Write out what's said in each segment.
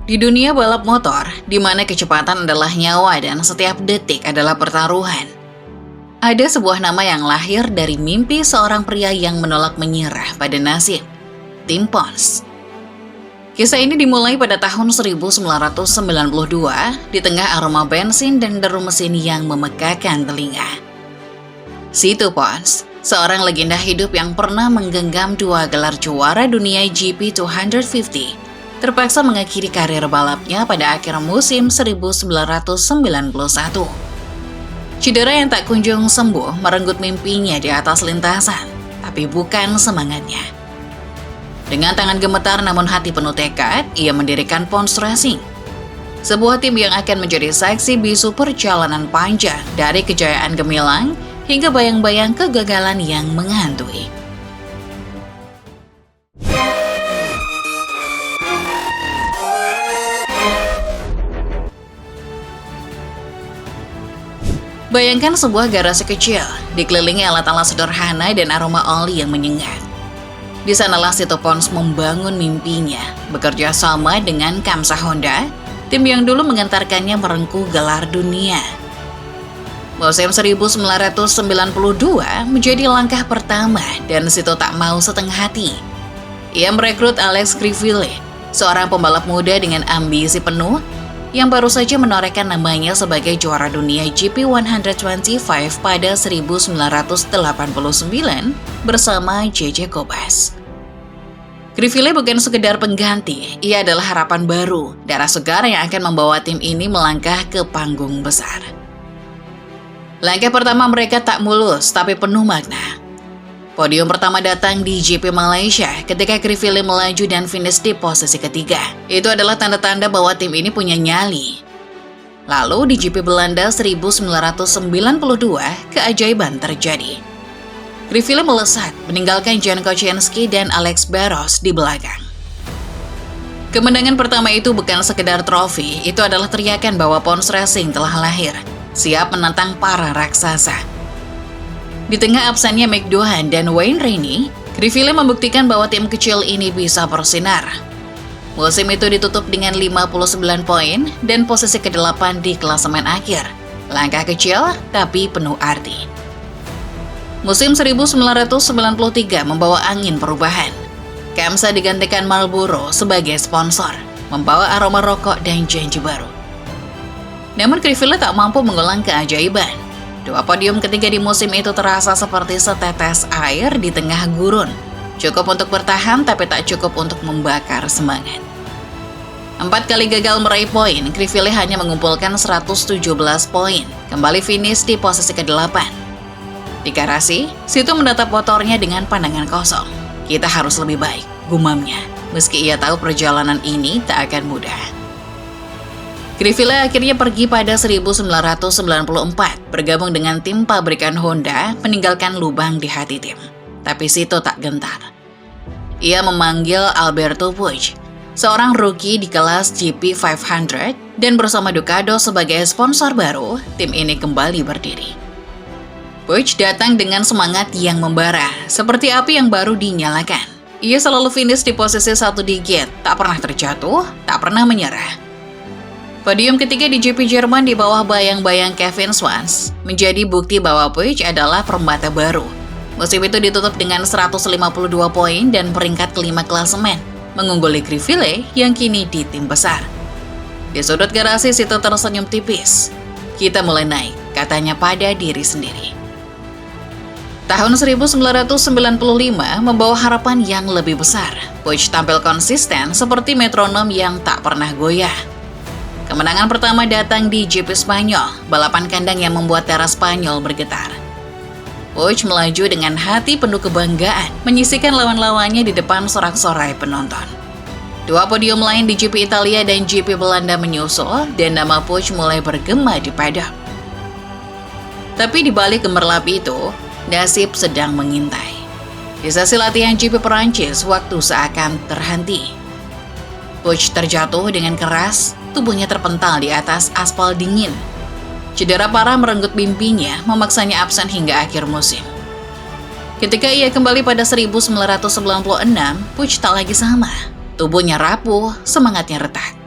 Di dunia balap motor, di mana kecepatan adalah nyawa dan setiap detik adalah pertaruhan, ada sebuah nama yang lahir dari mimpi seorang pria yang menolak menyerah pada nasib, Tim Pons. Kisah ini dimulai pada tahun 1992 di tengah aroma bensin dan deru mesin yang memekakan telinga. Situ Pons, seorang legenda hidup yang pernah menggenggam 2 gelar juara dunia GP 250, terpaksa mengakhiri karir balapnya pada akhir musim 1991. Cedera yang tak kunjung sembuh merenggut mimpinya di atas lintasan, tapi bukan semangatnya. Dengan tangan gemetar namun hati penuh tekad, ia mendirikan Pons Racing, sebuah tim yang akan menjadi saksi bisu perjalanan panjang dari kejayaan gemilang hingga bayang-bayang kegagalan yang menghantui. Bayangkan sebuah garasi kecil, dikelilingi alat-alat sederhana dan aroma oli yang menyengat. Di sanalah Situ Pons membangun mimpinya, bekerja sama dengan Kamsa Honda, tim yang dulu mengantarkannya merengkuh gelar dunia. Musim 1992 menjadi langkah pertama dan Situ tak mau setengah hati. Ia merekrut Alex Criville, seorang pembalap muda dengan ambisi penuh, yang baru saja menorehkan namanya sebagai juara dunia GP 125 pada 1989 bersama JJ Kobas. Criville bukan sekedar pengganti, ia adalah harapan baru, darah segar yang akan membawa tim ini melangkah ke panggung besar. Langkah pertama mereka tak mulus, tapi penuh makna. Podium pertama datang di GP Malaysia ketika Criville melaju dan finish di posisi ketiga. Itu adalah tanda-tanda bahwa tim ini punya nyali. Lalu di GP Belanda 1992, keajaiban terjadi. Criville melesat, meninggalkan Jan Kocianski dan Alex Barros di belakang. Kemenangan pertama itu bukan sekedar trofi, itu adalah teriakan bahwa Pons Racing telah lahir, siap menantang para raksasa. Di tengah absennya McDohan dan Wayne Rainey, Criville membuktikan bahwa tim kecil ini bisa bersinar. Musim itu ditutup dengan 59 poin dan posisi ke-8 di klasemen akhir. Langkah kecil, tapi penuh arti. Musim 1993 membawa angin perubahan. Kamsa digantikan Marlboro sebagai sponsor, membawa aroma rokok dan janji baru. Namun Criville tak mampu mengulang keajaiban. 2 podium ketiga di musim itu terasa seperti setetes air di tengah gurun. Cukup untuk bertahan, tapi tak cukup untuk membakar semangat. 4 kali gagal meraih poin, Criville hanya mengumpulkan 117 poin, kembali finish di posisi ke-8. Di garasi, Situ menatap motornya dengan pandangan kosong. Kita harus lebih baik, gumamnya, meski ia tahu perjalanan ini tak akan mudah. Criville akhirnya pergi pada 1994, bergabung dengan tim pabrikan Honda, meninggalkan lubang di hati tim. Tapi Situ tak gentar. Ia memanggil Alberto Puig, seorang rookie di kelas GP 500, dan bersama Ducado sebagai sponsor baru, tim ini kembali berdiri. Puig datang dengan semangat yang membara, seperti api yang baru dinyalakan. Ia selalu finish di posisi 1 digit, tak pernah terjatuh, tak pernah menyerah. Podium ketiga di GP Jerman di bawah bayang-bayang Kevin Schwantz menjadi bukti bahwa Puig adalah permata baru. Musim itu ditutup dengan 152 poin dan peringkat ke-5 klasemen, mengungguli Criville yang kini di tim besar. Di sudut garasi Situ tersenyum tipis. Kita mulai naik, katanya pada diri sendiri. Tahun 1995 membawa harapan yang lebih besar. Puig tampil konsisten seperti metronom yang tak pernah goyah. Kemenangan pertama datang di GP Spanyol, balapan kandang yang membuat darah Spanyol bergetar. Puig melaju dengan hati penuh kebanggaan, menyisihkan lawan-lawannya di depan sorak-sorai penonton. 2 podium lain di GP Italia dan GP Belanda menyusul, dan nama Puig mulai bergema di padang. Tapi di balik gemerlap itu, nasib sedang mengintai. Di sesi latihan GP Perancis, waktu seakan terhenti. Puig terjatuh dengan keras, tubuhnya terpental di atas aspal dingin. Cedera parah merenggut mimpinya, memaksanya absen hingga akhir musim. Ketika ia kembali pada 1996, Puig tak lagi sama. Tubuhnya rapuh, semangatnya retak.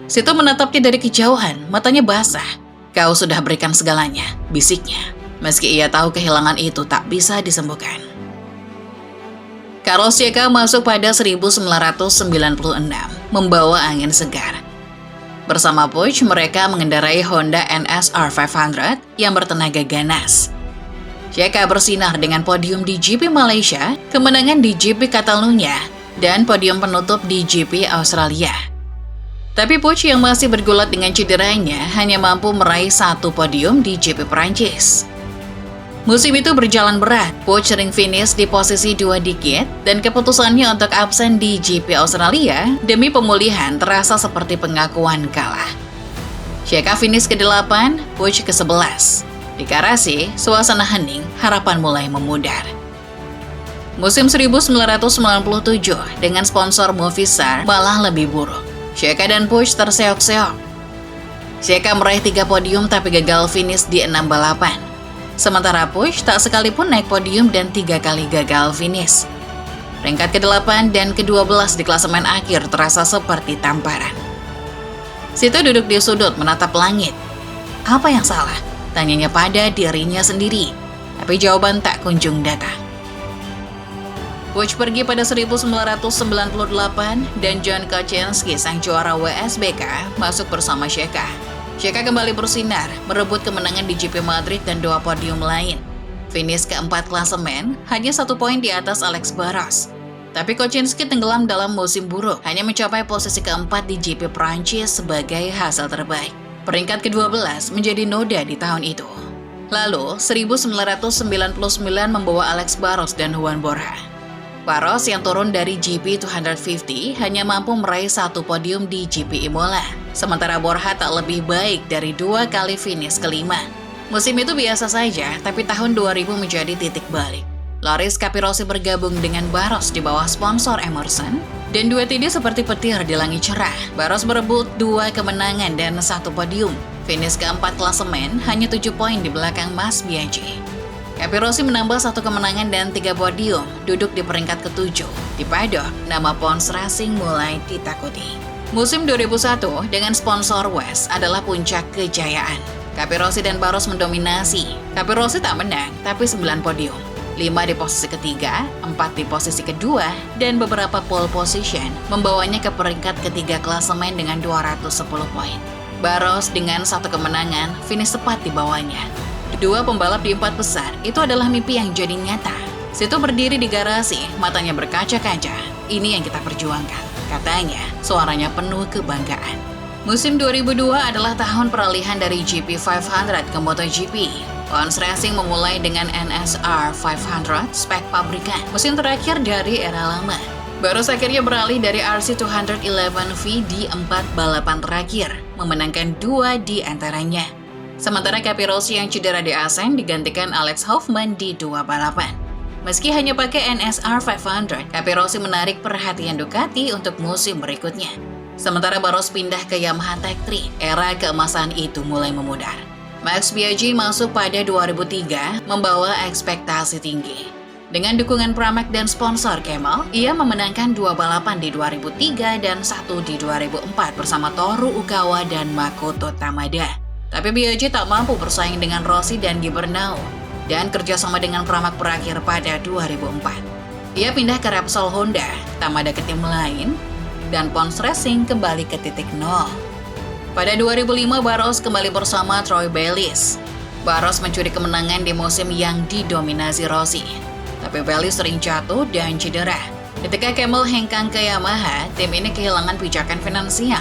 Sito menatapnya dari kejauhan, matanya basah. "Kau sudah berikan segalanya," bisiknya. Meski ia tahu kehilangan itu tak bisa disembuhkan. Carlos Checa masuk pada 1996, membawa angin segar. Bersama Puig, mereka mengendarai Honda NSR 500 yang bertenaga ganas. Checa bersinar dengan podium di GP Malaysia, kemenangan di GP Catalunya, dan podium penutup di GP Australia. Tapi Puig yang masih bergulat dengan cederanya hanya mampu meraih 1 podium di GP Perancis. Musim itu berjalan berat, Puig sering finish di posisi 2 dikit, dan keputusannya untuk absen di GP Australia demi pemulihan terasa seperti pengakuan kalah. Checa finish ke-8, Puig ke-11. Di garasi, suasana hening, harapan mulai memudar. Musim 1997 dengan sponsor Movistar malah lebih buruk. Checa dan Puig terseok-seok. Checa meraih 3 podium tapi gagal finish di 6 balapan. Sementara Puig tak sekalipun naik podium dan 3 kali gagal finish. Peringkat ke-8 dan ke-12 di klasemen akhir terasa seperti tamparan. Sito duduk di sudut menatap langit. Apa yang salah? Tanyanya pada dirinya sendiri. Tapi jawaban tak kunjung datang. Puig pergi pada 1998 dan John Kaczynski, sang juara WSBK, masuk bersama Checa. Checa kembali bersinar, merebut kemenangan di GP Madrid dan 2 podium lain. Finish ke-4 klasemen, hanya 1 poin di atas Alex Barros. Tapi Kaczynski tenggelam dalam musim buruk, hanya mencapai posisi ke-4 di GP Prancis sebagai hasil terbaik. Peringkat ke-12 menjadi noda di tahun itu. Lalu, 1999 membawa Alex Barros dan Juan Borja. Barros yang turun dari GP 250 hanya mampu meraih 1 podium di GP Imola. Sementara Borja tak lebih baik dari 2 kali finish ke-5. Musim itu biasa saja, tapi tahun 2000 menjadi titik balik. Loris Capirossi bergabung dengan Barros di bawah sponsor Emerson, dan duet ini seperti petir di langit cerah. Barros berebut 2 kemenangan dan 1 podium. Finish ke-4 klasemen hanya 7 poin di belakang Mas Biaggi. Capirossi menambah 1 kemenangan dan 3 podium, duduk di peringkat ke-7. Di paddock, nama Pons Racing mulai ditakuti. Musim 2001 dengan sponsor West adalah puncak kejayaan. Capirossi dan Barros mendominasi. Capirossi tak menang, tapi 9 podium. 5 di posisi ketiga, 4 di posisi kedua, dan beberapa pole position membawanya ke peringkat ketiga klasemen dengan 210 poin. Barros dengan 1 kemenangan, finish tepat di bawahnya. 2 pembalap di 4 besar, itu adalah mimpi yang jadi nyata. Sito berdiri di garasi, matanya berkaca-kaca. Ini yang kita perjuangkan, katanya, suaranya penuh kebanggaan. Musim 2002 adalah tahun peralihan dari GP 500 ke MotoGP. Pons Racing memulai dengan NSR 500 spek pabrikan, mesin terakhir dari era lama. Barros akhirnya beralih dari RC211V di 4 balapan terakhir, memenangkan 2 di antaranya. Sementara Capirossi yang cedera di Asen digantikan Alex Hoffman di 2 balapan. Meski hanya pakai NSR 500, Capirossi menarik perhatian Ducati untuk musim berikutnya. Sementara Barros pindah ke Yamaha Tech 3, era keemasan itu mulai memudar. Max Biaggi masuk pada 2003, membawa ekspektasi tinggi. Dengan dukungan Pramac dan sponsor Camel, ia memenangkan 2 balapan di 2003 dan 1 di 2004 bersama Toru Ukawa dan Makoto Tamada. Tapi Biaggi tak mampu bersaing dengan Rossi dan Gibernau, dan kerjasama dengan Pramac berakhir pada 2004. Ia pindah ke Repsol Honda, Tamada ke tim lain, dan Pons Racing kembali ke titik nol. Pada 2005, Barros kembali bersama Troy Bayliss. Barros mencuri kemenangan di musim yang didominasi Rossi. Tapi Bayliss sering jatuh dan cedera. Ketika Camel hengkang ke Yamaha, tim ini kehilangan pijakan finansial.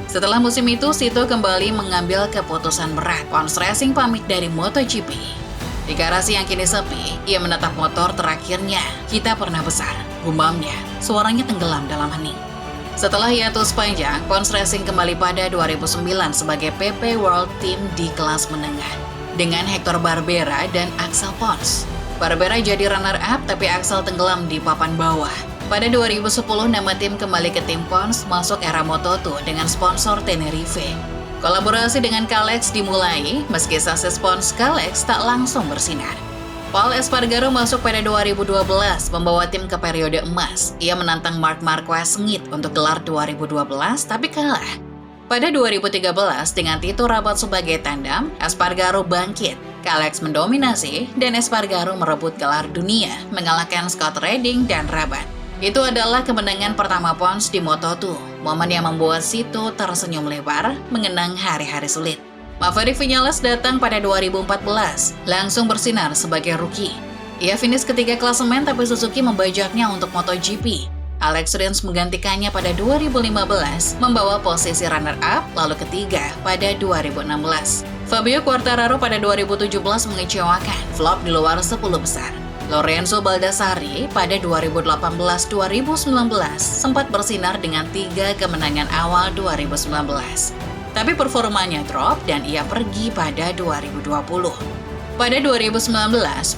Setelah musim itu, Sito kembali mengambil keputusan berat. Pons Racing pamit dari MotoGP. Di garasi yang kini sepi, ia menatap motor terakhirnya. Kita pernah besar, gumamnya. Suaranya tenggelam dalam hening. Setelah hiatus panjang, Pons Racing kembali pada 2009 sebagai PP World Team di kelas menengah. Dengan Hector Barbera dan Axel Pons. Barbera jadi runner-up, tapi Axel tenggelam di papan bawah. Pada 2010, nama tim kembali ke tim Pons, masuk era Moto2 dengan sponsor Tenerife. Kolaborasi dengan Kalex dimulai, meski sasis Pons Kalex tak langsung bersinar. Paul Espargaro masuk pada 2012, membawa tim ke periode emas. Ia menantang Marc Marquez sengit untuk gelar 2012, tapi kalah. Pada 2013, dengan Tito Rabat sebagai tandem, Espargaro bangkit. Kalex mendominasi, dan Espargaro merebut gelar dunia, mengalahkan Scott Redding dan Rabat. Itu adalah kemenangan pertama Pons di Moto2, momen yang membuat Sito tersenyum lebar, mengenang hari-hari sulit. Maverick Vinales datang pada 2014, langsung bersinar sebagai rookie. Ia finish ketiga klasemen tapi Suzuki membajaknya untuk MotoGP. Alex Rins menggantikannya pada 2015, membawa posisi runner-up, lalu ketiga pada 2016. Fabio Quartararo pada 2017 mengecewakan, flop di luar 10 besar. Lorenzo Baldassarri pada 2018-2019 sempat bersinar dengan 3 kemenangan awal 2019. Tapi performanya drop dan ia pergi pada 2020. Pada 2019,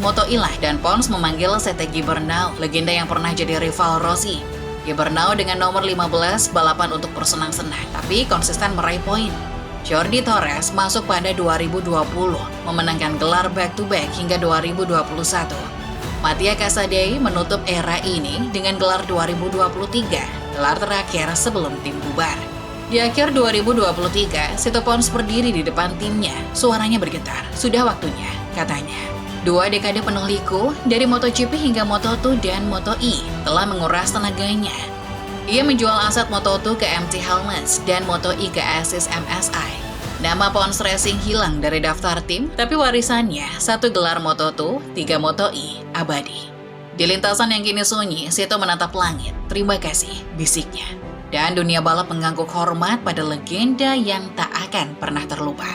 Moto Ilah dan Pons memanggil Sete Gibernau, legenda yang pernah jadi rival Rossi. Gibernau dengan nomor 15 balapan untuk bersenang-senang, tapi konsisten meraih poin. Jordi Torres masuk pada 2020, memenangkan gelar back-to-back hingga 2021. Mattia Casadei menutup era ini dengan gelar 2023, gelar terakhir sebelum tim bubar. Di akhir 2023, Sito Pons berdiri di depan timnya. Suaranya bergetar. Sudah waktunya, katanya. 2 dekade penuh liku, dari MotoGP hingga Moto2 dan Moto E, telah menguras tenaganya. Ia menjual aset Moto2 ke MT Helmets dan Moto E ke Asis MSI. Nama Pons Racing hilang dari daftar tim, tapi warisannya 1 gelar Moto2, 3 Moto E, abadi. Di lintasan yang kini sunyi, Sito menatap langit. Terima kasih, bisiknya. Dan dunia balap mengangguk hormat pada legenda yang tak akan pernah terlupa.